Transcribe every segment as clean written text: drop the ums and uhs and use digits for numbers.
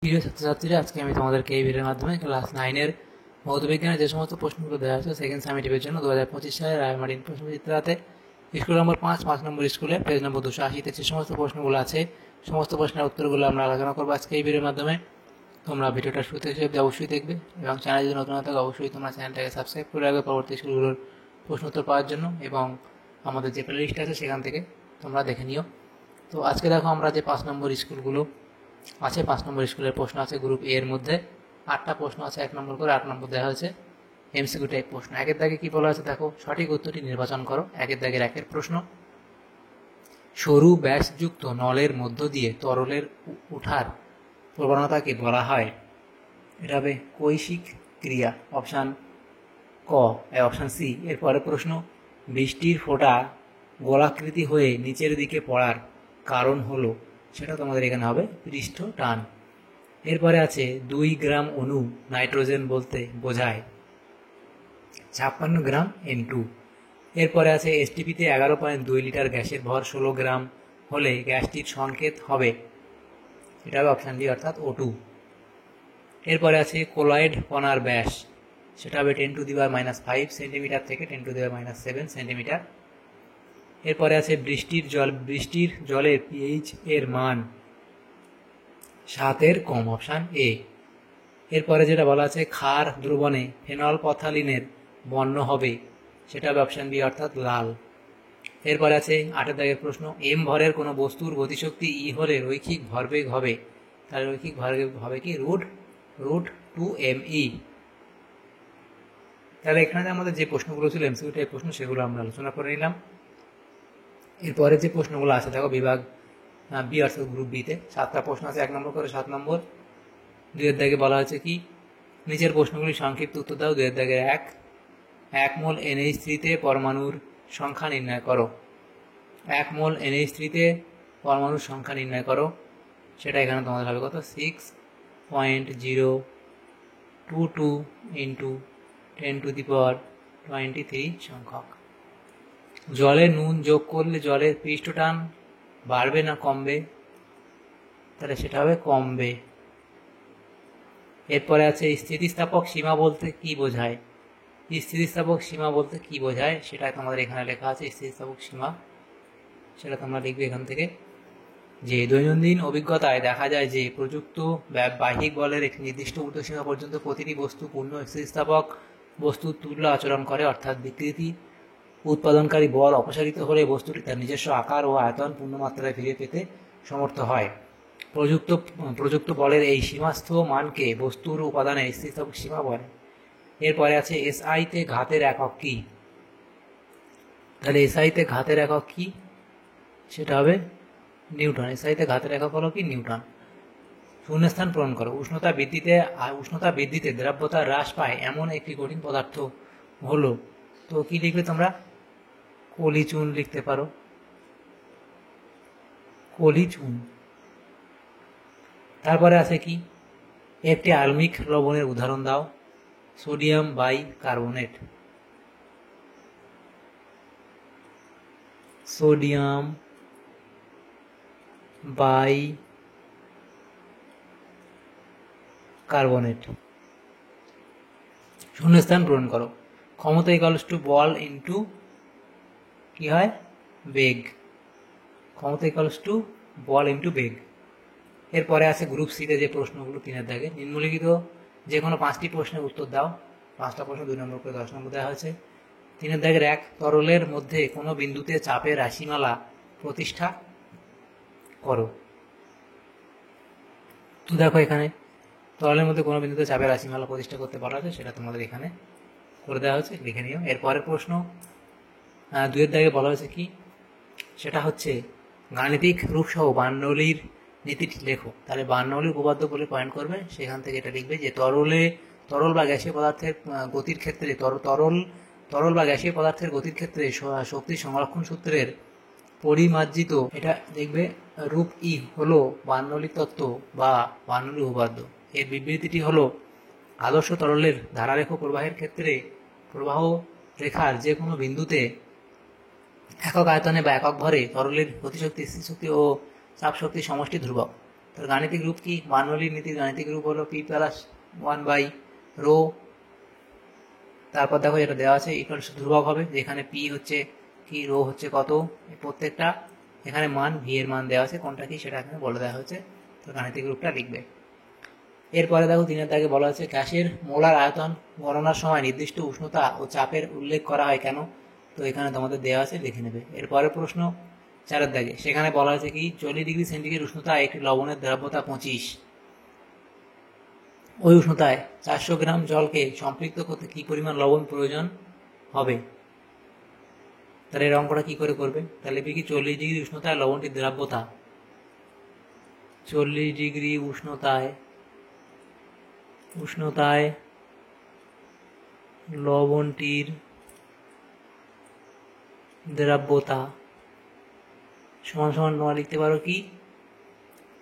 প্রিয় ছাত্রছাত্রীরা, আজকে আমি তোমাদেরকে এই ভিডিওর মাধ্যমে ক্লাস 9-এর ভৌতবিজ্ঞানের যে সমস্ত প্রশ্নগুলো দেওয়া হয়েছে সেকেন্ড সামেটিভের জন্য 2025 সালে রায়মার্টিন প্রশ্নবিচিত্রাতে স্কুল নম্বর 5 নম্বর স্কুলে পেজ নম্বর 280-তে যে সমস্ত প্রশ্নগুলো আছে সমস্ত প্রশ্নের উত্তরগুলো আমরা আলোচনা করবো আজকে এই ভিডিওর মাধ্যমে। তোমরা ভিডিওটা শুরু থেকে শেষ অবশ্যই দেখবে এবং চ্যানেলে যদি নতুন থাকে অবশ্যই তোমরা চ্যানেলটাকে সাবস্ক্রাইব করে রাখবে পরবর্তী স্কুলগুলোর প্রশ্ন উত্তর পাওয়ার জন্য, এবং আমাদের যে প্লে লিস্ট আছে সেখান থেকে তোমরা দেখে নিও। তো আজকে দেখো আমরা যে 5 নম্বর স্কুলগুলো আছে, 5 নম্বর স্কুলের প্রশ্ন আছে গ্রুপ এ এর মধ্যে 8টা প্রশ্ন আছে, 1 নম্বর করে 8 নম্বর দেওয়া হয়েছে এমসিকিউ টাইপ প্রশ্ন। একের দাগে কি বলা আছে দেখো, সঠিক উত্তরটি নির্বাচন করো। একের দাগের একের প্রশ্ন, সরু ব্যাসযুক্ত নলের মধ্য দিয়ে তরলের উঠার প্রবণতাকে বলা হয়, এটা হবে কৈশিক ক্রিয়া, অপশান ক, অপশান সি। এরপরে প্রশ্ন, বৃষ্টির ফোঁটা গোলাকৃতি হয়ে নিচের দিকে পড়ার কারণ হলো, সেটা তোমাদের এখানে হবে পৃষ্ঠ টান। এরপরে আছে 2 গ্রাম অণু নাইট্রোজেন বলতে বোঝায় 56 গ্রাম N2। এরপরে আছে এসটিপিতে 11.2 লিটার গ্যাসের ভর 16 গ্রাম হলে গ্যাসটির সংকেত হবে, এটা হবে অপশান ডি অর্থাৎ O2। এরপরে আছে কোলয়েড কণার ব্যাস, সেটা হবে 10⁻⁵ সেন্টিমিটার থেকে 10⁻⁷ সেন্টিমিটার। এরপরে আছে বৃষ্টির জলের পিএইচ এর মান 7-এর কম, অপশান এ। এরপরে যেটা বলা আছে ক্ষার দ্রবণে ফেনলপথালিনের বর্ণ হবে, সেটা হবে অপশান বি অর্থাৎ লাল। এরপরে আছে 8-এর দাগের প্রশ্ন, এম ভরের কোনো বস্তুর গতিশক্তি ই হলে রৈখিক ভরবেগ হবে, তাহলে রৈখিক ভরবেগ হবে কি √2mE। তাহলে এখানে আমাদের যে প্রশ্নগুলো ছিল এমসিকিউ টাইপ প্রশ্ন সেগুলো আমরা আলোচনা করে নিলাম। এরপরে যে প্রশ্নগুলো আছে দেখো বিভাগ বি অর্থাৎ গ্রুপ বিতে 7টা প্রশ্ন আছে, 1 নম্বর করে 7 নম্বর। 2-এর দাগে বলা হয়েছে কি, নিচের প্রশ্নগুলি সংক্ষিপ্ত উত্তর দাও। 2-এর দাগের 1 মোল NH3-তে পরমাণুর সংখ্যা নির্ণয় করো। 1 মোল NH3-তে পরমাণুর সংখ্যা নির্ণয় করো, সেটা এখানে তোমাদের হবে কত, 6.022 ইন্টু 10⁻23 সংখ্যক। জলে নুন যোগ করলে জলের পৃষ্ঠটান বাড়বে না কমবে, তাহলে সেটা হবে কমবে। এরপরে আছে স্থিতিস্থাপক সীমা বলতে কি বোঝায়, স্থিতিস্থাপক সীমা বলতে কি বোঝায় সেটা তোমাদের এখানে লেখা আছে। স্থিতিস্থাপক সীমা সেটা তোমরা লিখবে এখান থেকে, যে দৈনন্দিন অভিজ্ঞতায় দেখা যায় যে প্রযুক্ত বাহ্যিক বলের একটি নির্দিষ্ট ঊর্ধ্বসীমা পর্যন্ত প্রতিটি বস্তু পূর্ণ স্থিতিস্থাপক বস্তুর তুল্য আচরণ করে, অর্থাৎ বিকৃতি উৎপাদনকারী বল অপসারিত হলে বস্তুটি তার নিজস্ব আকার ও আয়তন পূর্ণমাত্রায় ফিরে পেতে সমর্থ হয়। প্রযুক্ত বলের এই সীমাস্থ মানকে বস্তুর উপাদানের স্থিতিস্থাপক সীমা বলে। এরপরে আছে এসআইতে ঘাতের একক কি, তাহলে এসআইতে ঘাতের একক কি, সেটা হবে নিউটন। এসআইতে ঘাতের একক হলো কি নিউটন। শূন্যস্থান পূরণ করো। উষ্ণতা বৃদ্ধিতে দ্রাব্যতা হ্রাস পায় এমন একটি কঠিন পদার্থ হলো, তো কি লিখবে তোমরা, কলিচুন লিখতে পারো, কলিচুন। তারপরে আছে কি, একটি আলমিক লবণের উদাহরণ দাও। Sodium bicarbonate, sodium bicarbonate. শূন্যস্থান পূরণ করো। ক্ষমতা ইকুয়ালস টু বল ইন্টু কি হয়, বেগ। ক্ষমতা ইকুয়ালস টু বল ইন্টু বেগ। এরপরে আছে গ্রুপ সিতে যে প্রশ্নগুলো 3-এর দাগে, নিম্নলিখিত যে কোনো 5টি প্রশ্নের উত্তর দাও। 5টা প্রশ্ন 2 নম্বর করে 10 নম্বর দেওয়া হয়েছে। 3-এর দাগের 1, তরলের মধ্যে কোনো বিন্দুতে চাপের রাশিমালা প্রতিষ্ঠা করো। তো দেখো এখানে তরলের মধ্যে কোনো বিন্দুতে চাপের রাশিমালা প্রতিষ্ঠা করতে বলা আছে, সেটা তোমাদের এখানে করে দেওয়া হয়েছে, লিখে নিও। এরপরের প্রশ্ন 2-এর দাগে বলা হয়েছে কি, সেটা হচ্ছে গাণিতিক রূপসহ বার্নৌলির নীতিটি লেখো। তাহলে বার্নৌলি উপপাদ্য বলে পয়েন্ট করবে, সেখান থেকে এটা লিখবে যে তরল বা গ্যাসীয় পদার্থের গতির ক্ষেত্রে তরল বা গ্যাসীয় পদার্থের গতির ক্ষেত্রে শক্তি সংরক্ষণ সূত্রের পরিমার্জিত, এটা দেখবে রূপ ই হলো বার্নৌলি তত্ত্ব বা বার্নৌলি উপপাদ্য। এর বিবৃতিটি হলো, আদর্শ তরলের ধারারেখ প্রবাহের ক্ষেত্রে প্রবাহ রেখার যে কোনো বিন্দুতে একক আয়তনে বা একক ভরে তরলের গতিশক্তি, স্থিতিশক্তি ও চাপ শক্তির সমষ্টি ধ্রুবক। তো গাণিতিক রূপ কি? বার্নৌলির নীতির গাণিতিক রূপ হলো P+1/ρ। তারপর দেখো যেটা দেওয়া আছে ইকুয়ালস ধ্রুবক হবে, যেখানে পি হচ্ছে কি, রো হচ্ছে কত, প্রত্যেকটা এখানে মান, ভি এর মান দেওয়া আছে, কোনটা কি সেটা এখানে বলে দেওয়া হয়েছে। তো গাণিতিক রূপটা লিখবে। এরপরে দেখো 3 দাগে বলা আছে গ্যাসের মোলার আয়তন গণনার সময় নির্দিষ্ট উষ্ণতা ও চাপের উল্লেখ করা হয় কেন? তো এখানে তোমাদের দেওয়া আছে, দেখে নেবে। এরপরের প্রশ্ন 4 দাগে, সেখানে বলা আছে কি 40 ডিগ্রি সেন্টিগ্রেড উষ্ণতায় একটি লবণের দ্রাব্যতা 25, ওই উষ্ণতায় 400 গ্রাম জলকে সম্পৃক্ত করতে কি পরিমাণ লবণ প্রয়োজন হবে? তাহলে এর অঙ্কটা কি করে করবে? তাহলে কি 40 ডিগ্রি উষ্ণতায় লবণটির দ্রাব্যতা, 40 ডিগ্রি উষ্ণতায় লবণটির দ্রাব্যতা সমান সমান তোমরা লিখতে পারো কি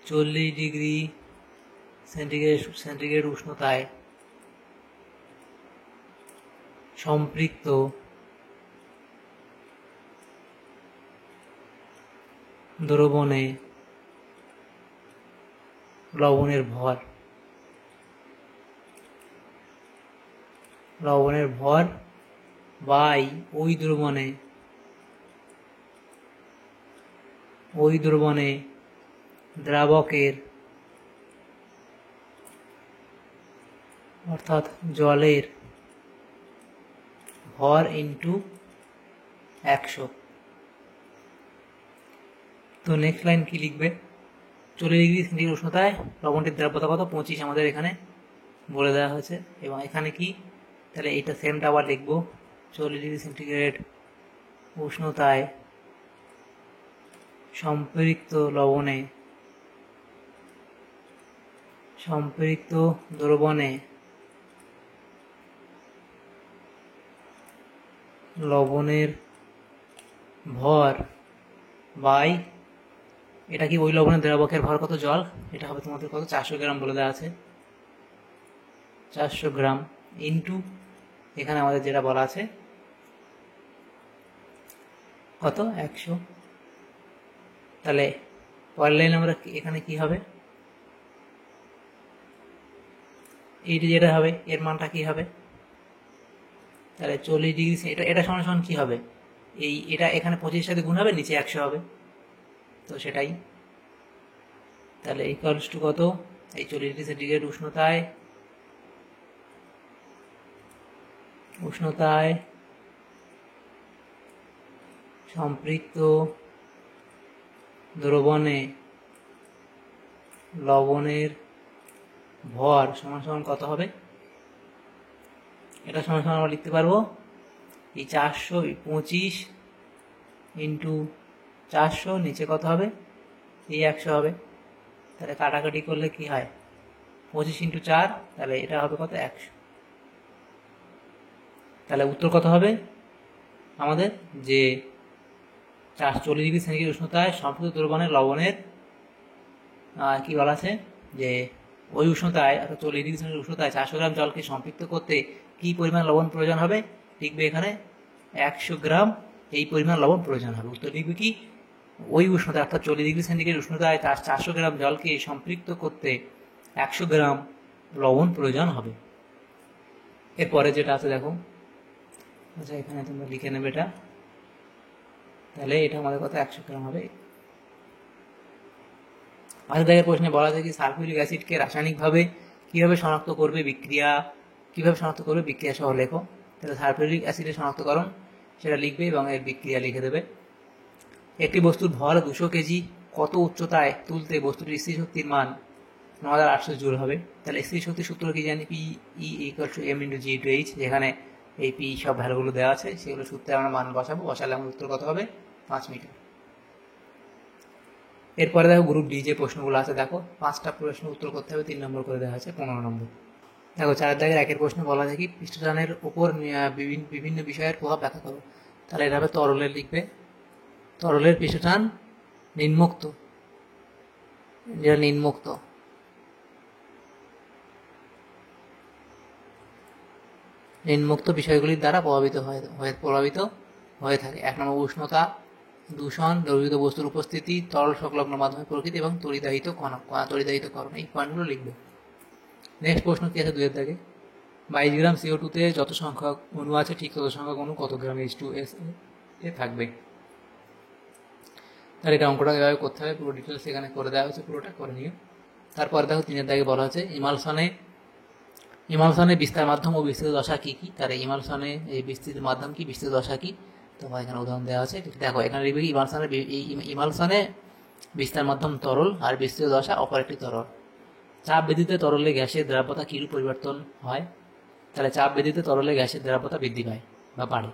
40 ডিগ্রি সেন্টিগ্রেড উষ্ণতায় সম্পৃক্ত দ্রবণে লবণের ভর বাই ওই দ্রবণে দ্রাবকের অর্থাৎ জলের ভর ইন্টু 100। তো নেক্সট লাইন কি লিখবে? 40 ডিগ্রি সেন্টিগ্রেড উষ্ণতায় লবণটির দ্রাব্যতা কত? 25 আমাদের এখানে বলে দেওয়া হয়েছে। এবং এখানে কি, তাহলে এটা সেমটা আবার লিখবো, 40 ডিগ্রি সেন্টিগ্রেড উষ্ণতায় সম্পৃক্ত দ্রবণে লবণের ভর বাই, এটা কি ওই লবণের দ্রাবকের ভর কত, জল, এটা হবে তোমাদের কত, 400 গ্রাম বলে দেওয়া আছে, 400 গ্রাম ইন্টু এখানে আমাদের যেটা বলা আছে কত, 100। তাহলে পরের লাইন আমরা এখানে কি হবে, এইটা যেটা হবে এর মানটা কি হবে? তাহলে 40 ডিগ্রি, এটা সমান সমান কি হবে, এটা এখানে 25 সাথে গুণ হবে, নিচে 100 হবে, তো সেটাই। তাহলে ইকুয়ালস টু কত, এই 40 ডিগ্রি সেন্টিগ্রেড উষ্ণতায় সম্পৃক্ত দ্রবণে লবণের ভর সমান সমান কত হবে? এটা সমান সমান আমরা লিখতে পারবো এই 425 ইন্টু 400, নিচে কত হবে, এই 100 হবে। তাহলে কাটাকাটি করলে কি হয়, 25 ইন্টু 4, তাহলে এটা হবে কত, 100। তাহলে উত্তর কত হবে আমাদের, যে 40 ডিগ্রি সেন্টিগ্রেড উষ্ণতায় সম্পৃক্ত দ্রবণে লবণের কি বলা আছে, যে ওই উষ্ণতায় অর্থাৎ 40 ডিগ্রি সেন্টিগ্রেড উষ্ণতায় 400 গ্রাম জলকে সম্পৃক্ত করতে কি পরিমাণ লবণ প্রয়োজন হবে? লিখবে এখানে 100 গ্রাম এই পরিমাণ লবণ প্রয়োজন হবে। উত্তর লিখবে কি, ওই উষ্ণতায় অর্থাৎ 40 ডিগ্রি সেন্টিগ্রেড উষ্ণতায় 400 গ্রাম জলকে সম্পৃক্ত করতে 100 গ্রাম লবণ প্রয়োজন হবে। এরপরে যেটা আছে দেখো, আচ্ছা এখানে তোমরা লিখে নেবে এটা, তাহলে এটা আমাদের কত, 100 গ্রাম হবে। আমাদের দেখে প্রশ্নে বলা যায় কি সালফিউরিক অ্যাসিডকে রাসায়নিকভাবে কিভাবে শনাক্ত করবে, বিক্রিয়া সহ লেখো। তাহলে সালফিউরিক অ্যাসিডের শনাক্তকরণ সেটা লিখবে এবং এর বিক্রিয়া লিখে দেবে। একটি বস্তুর ভর 200 কেজি কত উচ্চতায় তুলতে বস্তুটির স্থির শক্তির মান 9800 জুল হবে? তাহলে স্থির শক্তির সূত্র কি জানি, P E equal to M into G into H, যেখানে এই পি সব ভ্যালুগুলো দেওয়া আছে, সেগুলো সূত্রে আমরা মান বসালে আমাদের উত্তর কত হবে, 5 মিটার। এরপরে দেখো গ্রুপ ডি যে প্রশ্নগুলো আছে, দেখো 5টা প্রশ্ন উত্তর করতে হবে, 3 নম্বর করে দেওয়া আছে, 15 নম্বর। দেখো 4 দাগের একের প্রশ্ন বলা যায় কি পৃষ্ঠটানের উপর বিভিন্ন বিষয়ের প্রভাব ব্যাখ্যা করো। তাহলে এটা হবে তরলের, লিখবে তরলের পৃষ্ঠটান নিম্নোক্ত বিষয়গুলির দ্বারা প্রভাবিত হয়ে থাকে। 1 নম্বর উষ্ণতা, দূষণ, দ্রবীভূত বস্তুর উপস্থিতি, তরল সংলগ্ন মাধ্যমে প্রকৃতি এবং তড়িদাহিতকরণ, এই পয়েন্টগুলো লিখবে। নেক্সট প্রশ্ন কি আছে 2-এর দাগে, 22 গ্রাম CO2-তে যত সংখ্যক অণু আছে ঠিক তত সংখ্যক অণু কত গ্রাম H2S এ থাকবে। তাহলে এটা অঙ্কটা এভাবে করতে হবে, পুরো ডিটেলস এখানে করে দেওয়া হয়েছে, পুরোটা করে নিও। তারপরে দেখো 3-এর দাগে বলা হচ্ছে ইমালশনে বিস্তার মাধ্যম ও বিস্তৃত দশা কি কি। তাহলে ইমালশনে এই বিস্তৃত মাধ্যম কি, বিস্তৃত দশা কি, তোমার এখানে উদাহরণ দেওয়া আছে। দেখো এখানে লিখবে ইমালশনে বিস্তার মাধ্যম তরল আর বিস্তৃত দশা অপর একটি তরল। চাপ বৃদ্ধিতে তরলে গ্যাসের দ্রাব্যতা কিরূপ পরিবর্তন হয়। তাহলে চাপ বৃদ্ধিতে তরলে গ্যাসের দ্রাব্যতা বৃদ্ধি পায় বা বাড়ে।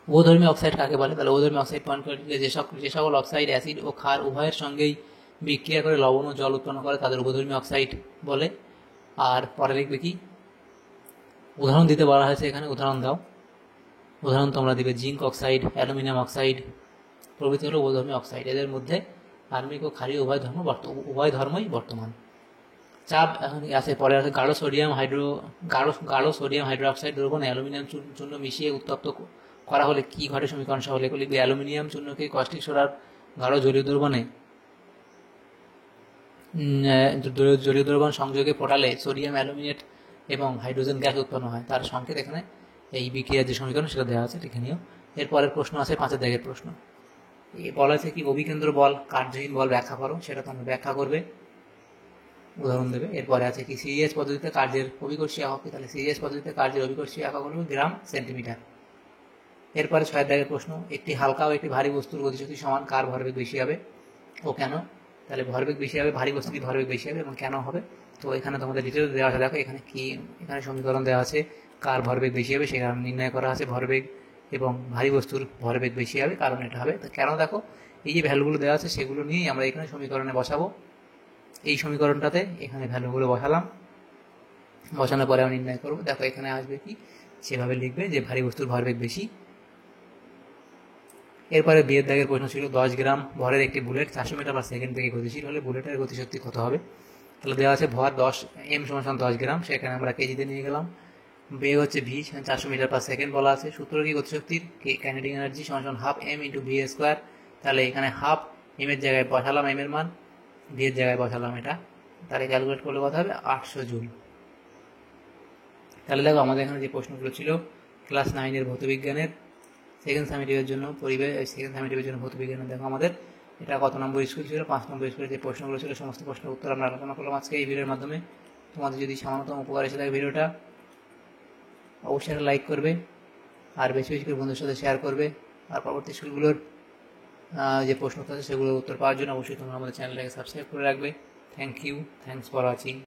অধর্মী অক্সাইড কাকে বলে। তাহলে অধর্মী অক্সাইড পয়েন্ট করে দিলে যে সকল অক্সাইড অ্যাসিড ও ক্ষার উভয়ের সঙ্গেই বিক্রিয়া করে লবণ ও জল উৎপন্ন করে তাদের অধর্মী অক্সাইড বলে। আর পরে লিখবে কি, উদাহরণ দিতে বলা হয়েছে এখানে, উদাহরণ দাও। উদাহরণ তোমরা দিবে জিঙ্ক অক্সাইড, অ্যালুমিনিয়াম অক্সাইড প্রভৃতি হলো অধর্মী অক্সাইড। এদের মধ্যে আর্মিক ও ক্ষারীয় উভয় ধর্মই বর্তমান। চাপ আছে, পরে আছে গাঢ় সোডিয়াম হাইড্রোক্সাইড দ্রবণে অ্যালুমিনিয়াম চূর্ণ মিশিয়ে উত্তপ্ত করা হলে কি ঘটে সমীকরণ সহ লিখবে। অ্যালুমিনিয়াম চূর্ণকে কস্টিক সোডার গাঢ় জলীয় দ্রবণ সংযোগে ফোটালে সোডিয়াম অ্যালুমিনেট এবং হাইড্রোজেন গ্যাস উৎপন্ন হয়। তার সংকেত এখানে এই বিক্রিয়ার যে সমীকরণ সেটা দেওয়া আছে, লিখে নিও। এরপরের প্রশ্ন আছে 5-এর দাগের প্রশ্ন। বলা আছে কি, অভিকেন্দ্র বল, কার্যহীন বল ব্যাখ্যা করো। সেটা তোমরা ব্যাখ্যা করবে, উদাহরণ দেবে। এরপরে আছে কি, সিরিয়াস পদ্ধতিতে কার্যের অভিকর্ষী একক কি। তাহলে সিরিয়াস পদ্ধতিতে কার্যের অভিকর্ষী একক হলো গ্রাম সেন্টিমিটার। এরপরে 6-এর দাগের প্রশ্ন, একটি হালকা ও একটি ভারী বস্তুর গতিশক্তি সমান, কার ভরবেগ বেশি হবে ও কেন। তাহলে ভরবেগ বেশি হবে, ভারী বস্তুর ভরবেগ বেশি হবে এবং কেন হবে। তো এখানে তোমাদের ডিটেলস দেওয়া আছে। দেখো এখানে কি, এখানে সমীকরণ দেওয়া আছে, কার ভরবেগ বেশি হবে সে কারণ নির্ণয় করা আছে ভরবেগ এবং ভারী বস্তুর ভরবেগ বেশি হবে কারণ এটা হবে। তো কেন, দেখো এই যে ভ্যালুগুলো দেওয়া আছে সেগুলো নিয়েই আমরা এখানে সমীকরণে বসাবো। এই সমীকরণটাতে এখানে ভ্যালুগুলো বসালাম, বসানোর পরে আমরা নির্ণয় করবো। দেখো এখানে আসবে কি, সেভাবে লিখবে যে ভারী বস্তুর ভরবেগ বেশি। এরপরে 2-এর দাগের প্রশ্ন ছিল, 10 গ্রাম ভরের একটি বুলেট 400 মিটার পার সেকেন্ড থেকে গতিশীল হলে বুলেটের গতিশক্তি কত হবে। তাহলে দেওয়া আছে ভর 10 m = 10 গ্রাম, সেখানে আমরা কেজিতে নিয়ে গেলাম। বেগ হচ্ছে v, 400 মিটার পার সেকেন্ড বলা আছে। সূত্র কি, গতিশক্তির কাইনেটিক এনার্জি = ½ m × v²। তাহলে এখানে ½ m এর জায়গায় বসালাম m এর মান, v এর জায়গায় বসালাম এটা, তাহলে ক্যালকুলেট করলে কত হবে 800 জুল। তাহলে দেখো আমাদের এখানে যে প্রশ্নগুলো ছিল ক্লাস 9-এর ভৌতবিজ্ঞানের সেকেন্ড সামেটিভের জন্য ভৌতবিজ্ঞানের, দেখো আমাদের এটা কত নম্বর স্কুল ছিল, 5 নম্বর স্কুলের যে প্রশ্নগুলো ছিল সমস্ত প্রশ্নের উত্তর আমরা আলোচনা করলাম আজকে এই ভিডিওর মাধ্যমে। তোমাদের যদি সামান্যতম উপকার এসে থাকে ভিডিওটা, অবশ্যই একটা লাইক করবে আর বেশি বেশি করে বন্ধুদের সাথে শেয়ার করবে। আর পরবর্তী স্কুলগুলোর যে প্রশ্ন আছে সেগুলোর উত্তর পাওয়ার জন্য অবশ্যই তোমরা আমাদের চ্যানেলটাকে সাবস্ক্রাইব করে রাখবে। Thank you, thanks for watching.